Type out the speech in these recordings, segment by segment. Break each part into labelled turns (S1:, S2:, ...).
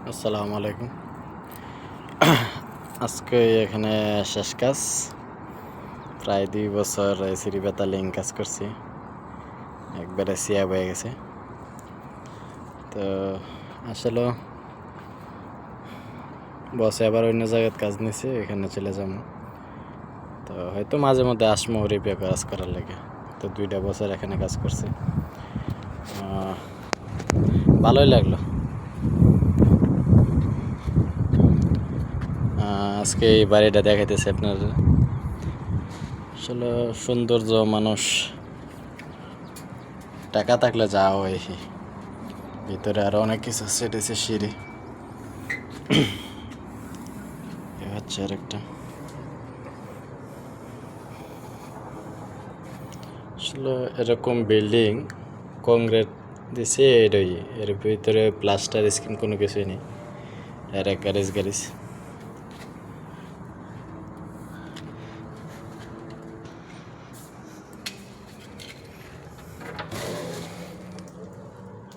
S1: আসসালামু আলাইকুম। আজকে এখানে শেষ কাজ। প্রায় ২ বছর সিঁড়ি বেতালিং কাজ করছি। একবারে সিয়া হয়ে গেছে। তো আসলে বসে আবার অন্য জায়গায় কাজ নিছে, এখানে চলে যাবো। তো হয়তো মাঝে মধ্যে আসমো রিপেয়ার কাজ করার লাগে। তো ২টা বছর এখানে কাজ করছি, ভালোই লাগলো। আজকে এই বাড়িটা দেখাইতেছে আপনার। আসলে সৌন্দর্য মানুষ টাকা থাকলে যাওয়া হয়। ভিতরে আরো অনেক কিছু আছে, এটা হচ্ছে সিঁড়ি। এ হচ্ছে আর একটা। আসলে এরকম বিল্ডিং কংক্রিট দিছে এটাই, এর ভিতরে প্লাস্টার স্কিম কোনো কিছুই নেই। এর এক গ্যারেজ গ্যারেজ।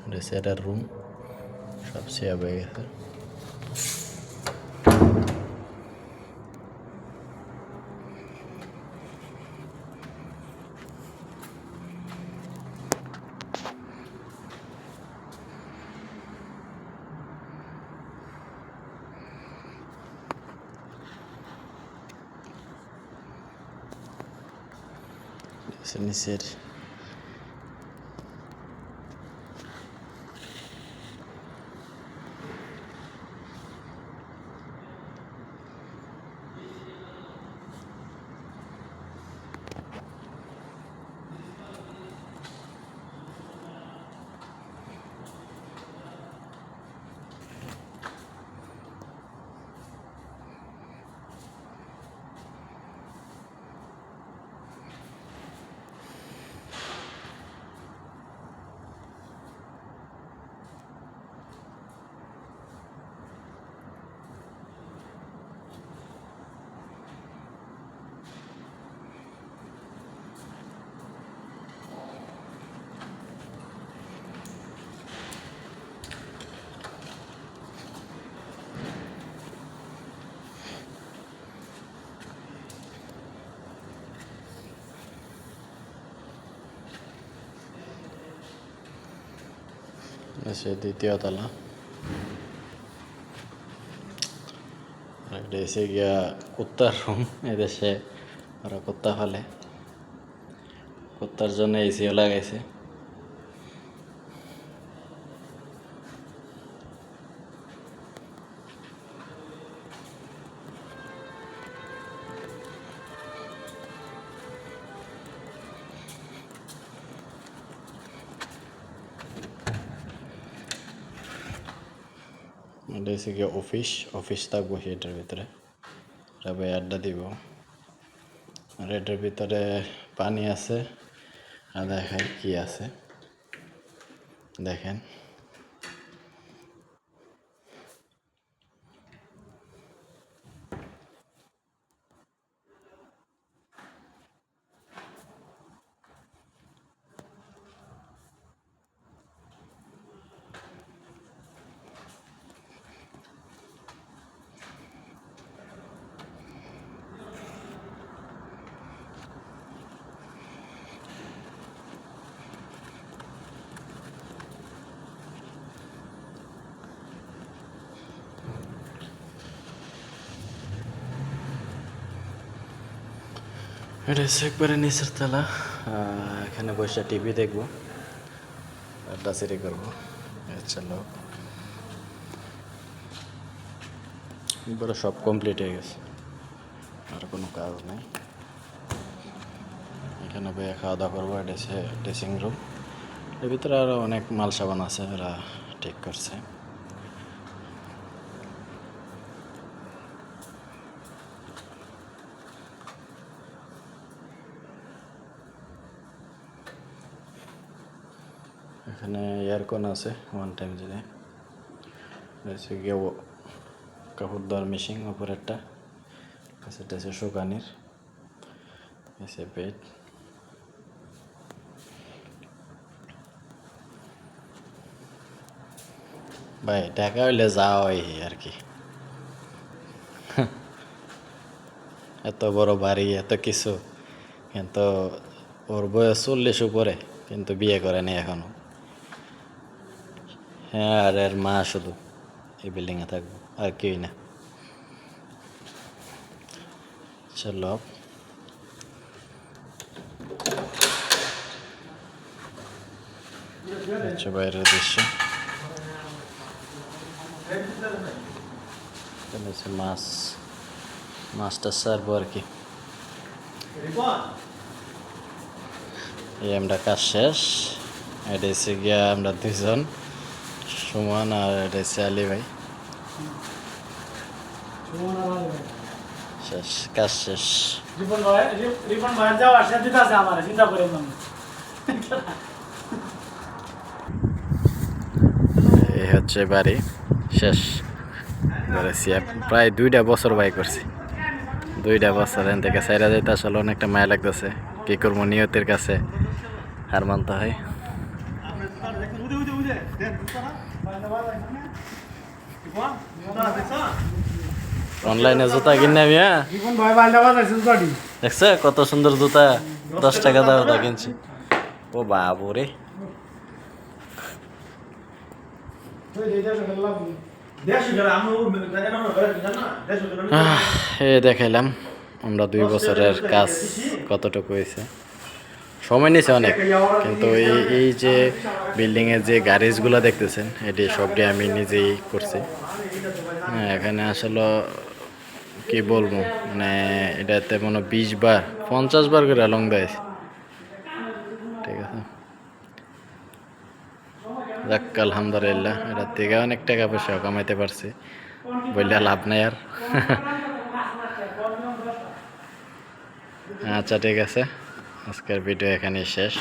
S1: এটা হচ্ছে এটার রুম, সব শেয়ার হয়ে গেছে। নিচের আছে দ্বিতীয় তলা। এটা এসে গিয়া কুত্তার রুম। এদেশে ওরা কুত্তা ফেলে, কুত্তার জন্য এসিও লাগাইছে। এটা হচ্ছে গিয়ে অফিস থাকবো এটার ভিতরে, সবাই আড্ডা দিব। আর এটার ভিতরে পানি আছে, আর দেখাই কি আছে দেখেন। এটা হচ্ছে একবারে নিচের তলা। এখানে বসে টিভি দেখবো, আড্ডা সিঁড়ি করবো। চলো, একবারে সব কমপ্লিট হয়ে গেছে, আর কোনো কাজ নেই। এখানে বইয়ে খাওয়া দাওয়া করবো। এটা হচ্ছে ড্রেসিং রুম। এর ভিতরে আরও অনেক মাল সাবান আছে, ওরা ঠিক করছে। এখানে এয়ারকন আছে, ওয়ান টাইম যদি হচ্ছে গিয়ে কাপড় ধোয়ার মেশিন উপরেরটা, সেটা হচ্ছে শুকানির। এসে বেড, ভাই টাকা হইলে যাওয়াই আর কি। এত বড় বাড়ি এত কিছু, কিন্তু ওর বয়স 40 উপরে, কিন্তু বিয়ে করেনি এখনো। হ্যাঁ, আর এর মা শুধু এই বিল্ডিংয়ে থাকবো, আর কেউই না। চলো হচ্ছে বাইরের দৃশ্য। এখানে হচ্ছে মাছটা সারবো আর কি। এই আমরা কাজ শেষ। এটা হচ্ছে গিয়া আমরা দুজন, সুমন আর এটা হচ্ছে আলী ভাই। শেষ, কাজ শেষ। এই হচ্ছে বাড়ি শেষ করেছি। প্রায় 2টা বছর বাই করছি, 2টা বছর এখান থেকে সাইরা যাইতে আসলে অনেকটা মায়া লাগতেছে। কি করবো, নিয়তের কাছে হার মানতে হয়। অনলাইনে জুতা কিনে আমি, হ্যাঁ দেখছে কত সুন্দর জুতা, 10 টাকা দাও কিনছি। ও বাবু রে, দেখাইলাম আমরা 2 বছরের কাজ কতটুকু হয়েছে। সময় নিয়েছে অনেক, কিন্তু এই যে বিল্ডিংয়ের যে গ্যারেজগুলো দেখতেছেন, এটি সবটি আমি নিজেই করছি। হ্যাঁ, এখানে আসলে কি বলবো, মানে এটাতে মনে 20 বার 50 বার করে লং দেয়। ঠিক আছে, যাক আলহামদুলিল্লাহ, এটার থেকে অনেক টাকা পয়সা কামাইতে পারছি, বললে লাভ নাই আর। আচ্ছা ঠিক আছে, আজকের ভিডিও এখানেই শেষ।